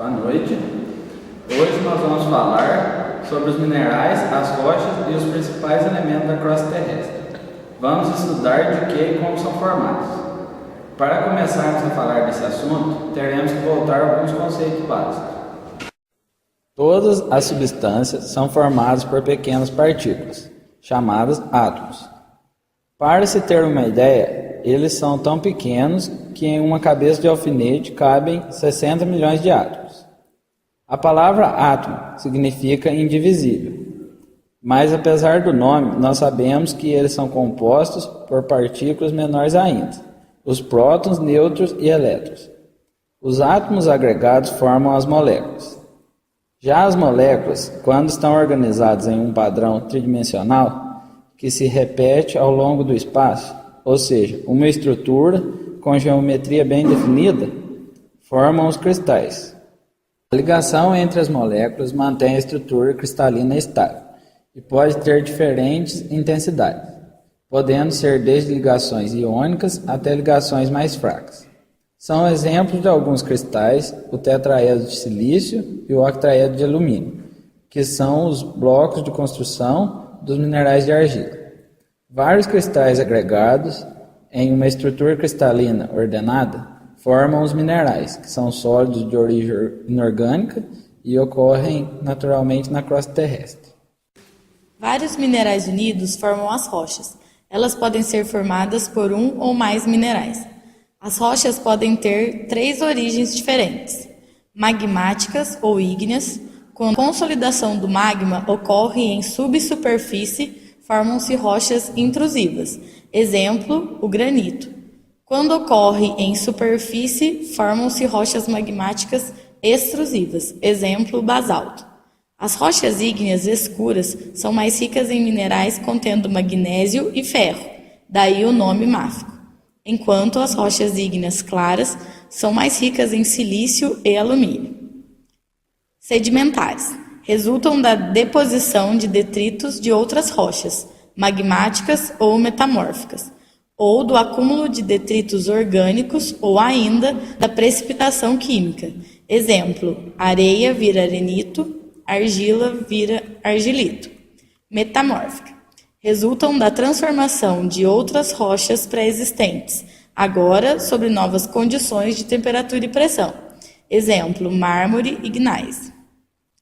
Boa noite. Hoje nós vamos falar sobre os minerais, as rochas e os principais elementos da crosta terrestre. Vamos estudar de que e como são formados. Para começarmos a falar desse assunto, teremos que voltar a alguns conceitos básicos. Todas as substâncias são formadas por pequenas partículas, chamadas átomos. Para se ter uma ideia, eles são tão pequenos que em uma cabeça de alfinete cabem 60 milhões de átomos. A palavra átomo significa indivisível, mas apesar do nome, nós sabemos que eles são compostos por partículas menores ainda, os prótons, nêutrons e elétrons. Os átomos agregados formam as moléculas. Já as moléculas, quando estão organizadas em um padrão tridimensional, que se repete ao longo do espaço, ou seja, uma estrutura com geometria bem definida, formam os cristais. A ligação entre as moléculas mantém a estrutura cristalina estável e pode ter diferentes intensidades, podendo ser desde ligações iônicas até ligações mais fracas. São exemplos de alguns cristais o tetraedro de silício e o octaedro de alumínio, que são os blocos de construção dos minerais de argila. Vários cristais agregados em uma estrutura cristalina ordenada formam os minerais, que são sólidos de origem inorgânica e ocorrem naturalmente na crosta terrestre. Vários minerais unidos formam as rochas. Elas podem ser formadas por um ou mais minerais. As rochas podem ter 3 origens diferentes: magmáticas ou ígneas. Quando a consolidação do magma ocorre em subsuperfície, formam-se rochas intrusivas. Exemplo, o granito. Quando ocorre em superfície, formam-se rochas magmáticas extrusivas. Exemplo, o basalto. As rochas ígneas escuras são mais ricas em minerais contendo magnésio e ferro, daí o nome máfico. Enquanto as rochas ígneas claras são mais ricas em silício e alumínio. Sedimentares. Resultam da deposição de detritos de outras rochas, magmáticas ou metamórficas, ou do acúmulo de detritos orgânicos ou ainda da precipitação química. Exemplo, areia vira arenito, argila vira argilito. Metamórfica. Resultam da transformação de outras rochas pré-existentes, agora sob novas condições de temperatura e pressão. Exemplo, mármore e gneiss.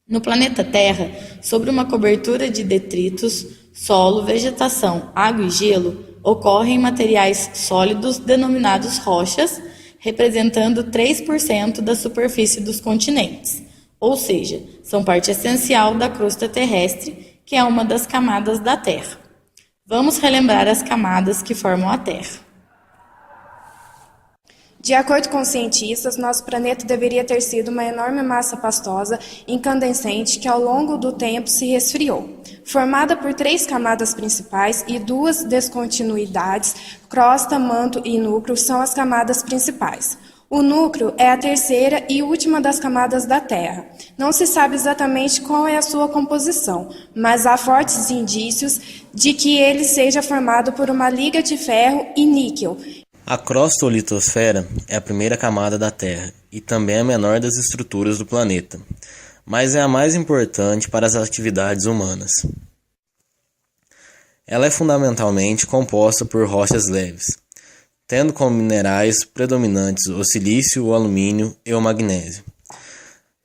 No planeta Terra, sobre uma cobertura de detritos, solo, vegetação, água e gelo, ocorrem materiais sólidos denominados rochas, representando 3% da superfície dos continentes, ou seja, são parte essencial da crosta terrestre, que é uma das camadas da Terra. Vamos relembrar as camadas que formam a Terra. De acordo com os cientistas, nosso planeta deveria ter sido uma enorme massa pastosa, incandescente, que ao longo do tempo se resfriou. Formada por 3 camadas principais e 2 descontinuidades, crosta, manto e núcleo são as camadas principais. O núcleo é a terceira e última das camadas da Terra. Não se sabe exatamente qual é a sua composição, mas há fortes indícios de que ele seja formado por uma liga de ferro e níquel. A crosta ou litosfera é a primeira camada da Terra e também a menor das estruturas do planeta, mas é a mais importante para as atividades humanas. Ela é fundamentalmente composta por rochas leves, tendo como minerais predominantes o silício, o alumínio e o magnésio.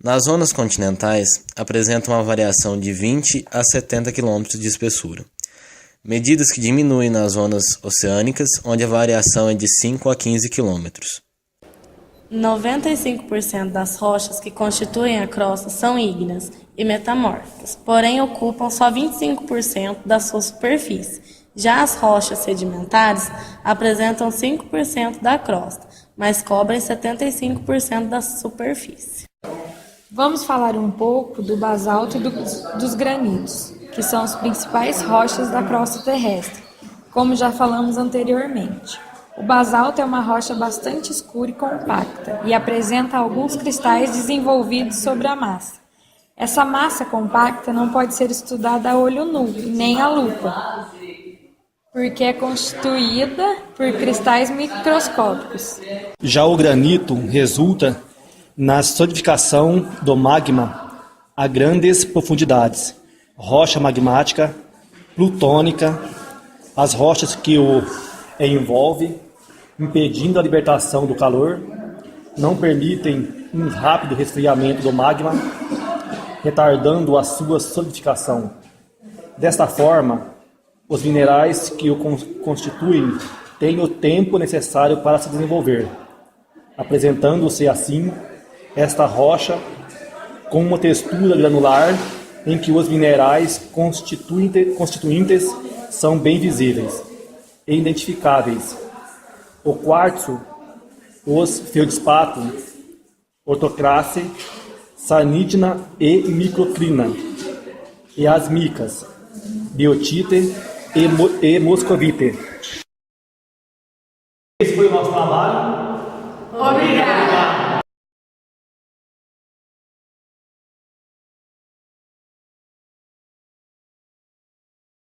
Nas zonas continentais, apresenta uma variação de 20 a 70 km de espessura, medidas que diminuem nas zonas oceânicas, onde a variação é de 5 a 15 km. 95% das rochas que constituem a crosta são ígneas e metamórficas, porém ocupam só 25% da sua superfície. Já as rochas sedimentares apresentam 5% da crosta, mas cobrem 75% da superfície. Vamos falar um pouco do basalto e dos granitos, que são as principais rochas da crosta terrestre, como já falamos anteriormente. O basalto é uma rocha bastante escura e compacta e apresenta alguns cristais desenvolvidos sobre a massa. Essa massa compacta não pode ser estudada a olho nu, nem à lupa, porque é constituída por cristais microscópicos. Já o granito resulta na solidificação do magma a grandes profundidades, rocha magmática, plutônica, as rochas que o envolvem, impedindo a libertação do calor, não permitem um rápido resfriamento do magma, retardando a sua solidificação. Desta forma, os minerais que o constituem têm o tempo necessário para se desenvolver, apresentando-se assim esta rocha com uma textura granular em que os minerais constituintes são bem visíveis e identificáveis. O quartzo, os feldspato, ortocrace, sarnítina e microcrina, e as micas, biotite e moscovite.